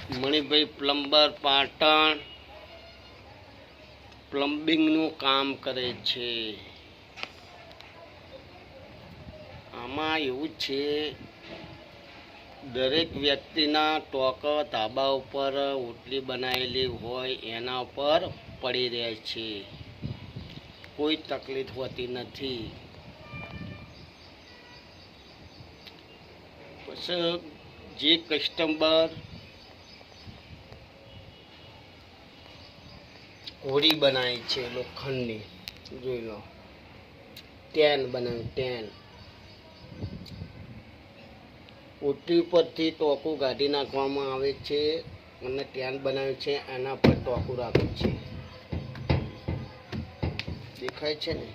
Manibhai plumber Patan પ્લમ્બિંગનું કામ કરે છે. આમાં એવું છે, દરેક વ્યક્તિના ટોક ધાબા ઉપર ઓટલી બનાવેલી હોય એના ઉપર પડી રહે છે. કોઈ તકલીફ હોતી નથી. પછી જે કસ્ટમર હોડી બનાવી છે લોખંડની, જોઈ લો, ટેન બનાવી, ટેન ઓટલી પરથી ટોકું કાઢી નાખવામાં આવે છે અને ટેન બનાવ્યું છે, એના પર ટોકું રાખે છે. દેખાય છે ને,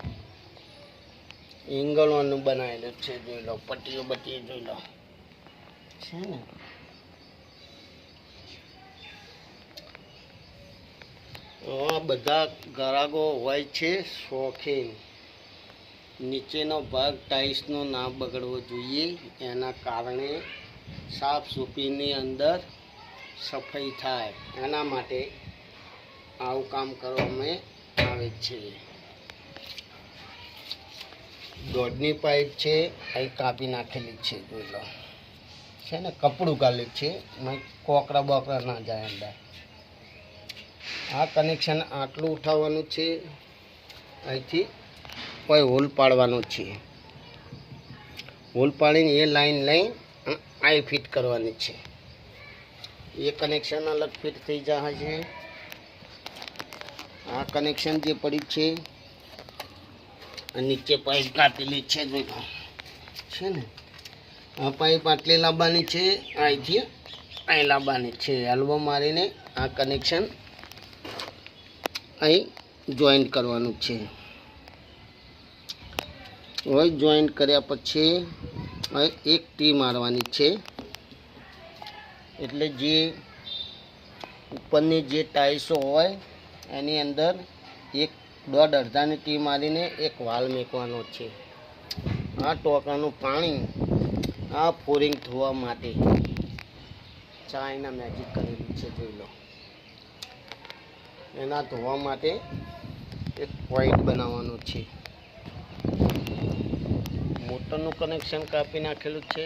એંગલોનું બનાવેલું છે, જોઈ લો, પટ્ટીઓ બટ્ટીઓ જોઈ લો છે ને. બધા ગ્રાહકો હોય છે શોખીન. નીચેનો ભાગ ટાઇલ્સનો ના બગડવો જોઈએ, એના કારણે સાફ સૂફીની અંદર સફાઈ થાય, એના માટે આવું કામ કરવામાં આવે છે. દોડની પાઇપ છે, અહીં કાપી નાખેલી છે, જોઈ લો છે ને, કપડું ગાલેલું છે, કોકરા બોકરા ના જાય અંદર. આ કનેક્શન આટલું ઉઠાવવાનું છે, અહીંથી કોઈ હોલ પાડવાનું છે. હોલ પાડીને એ લાઈન લઈ આ ફિટ કરવાની છે. એ કનેક્શન અલગ ફિટ થઈ જાય છે. આ કનેક્શન જે પડ્યું છે, નીચે પાઇપ કાપેલી છે, છે ને. આ પાઇપ આટલી લાવવાની છે, અહીંથી અહીં લાવવાની છે. હલવો મારીને આ કનેક્શન અહીં જોઈન્ટ કરવાનું છે. હવે જોઈન્ટ કર્યા પછી એક ટી મારવાની છે, એટલે જે ઉપરની જે ટાઇલ્સો હોય એની અંદર એક દોઢ અડધાની ટી મારીને એક વાલ મૂકવાનો છે. આ ટોકાનું પાણી આ ફોરિંગ થવા માટે ચાઇના મેજિક કરેલું છે, જોઈ લો. એના ધોવા માટે એક પોઈન્ટ બનાવવાનો છે. મોટરનું કનેક્શન કાપી નાખેલું છે.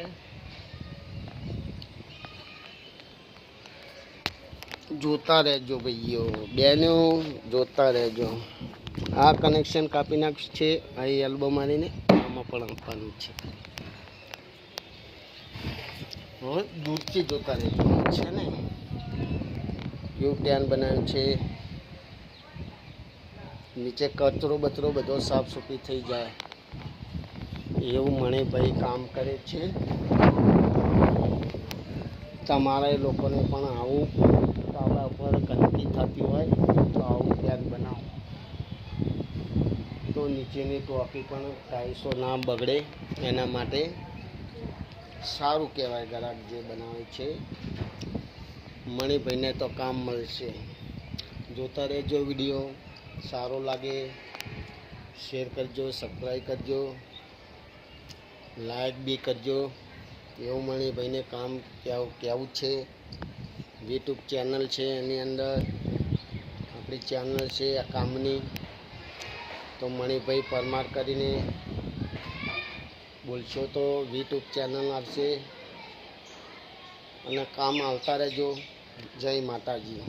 જોતા રહેજો ભાઈઓ બેનો, જોતા રહેજો. આ કનેક્શન કાપી નાખ્યું છે, અહીં એલ્બો મારીને આમાં પણ આપવાનું છે. હવે દૂરથી જોતા રહેજો છે ને. યુ ટેન બનાવ્યું છે. નીચે કચરો બચરો બધો સાફ સૂફી થઈ જાય એવું મણિભાઈ કામ કરે છે. તમારા લોકોને પણ આવું ધાબા ઉપર ગંદકી થતી હોય તો આવું ટેન બનાવો, તો નીચેની ટોકી પણ ટાઇલ્સો ના બગડે. એના માટે સારું કહેવાય. ગ્રાહક જે બનાવે છે મણિભાઈને તો કામ મળશે. જોતા રહેજો વિડીયો. સારો લાગે શેર કરજો, સબસ્ક્રાઈબ કરજો, લાઈક બી કરજો. એવું મણિભાઈને કામ કેવું છે. યુટ્યુબ ચેનલ છે, એની અંદર આપણી ચેનલ છે આ કામની, તો મણિભાઈ પરમાર કરીને બોલશો તો યુટ્યુબ ચેનલ આવશે અને કામ આવતા રહેજો. જય માતાજી.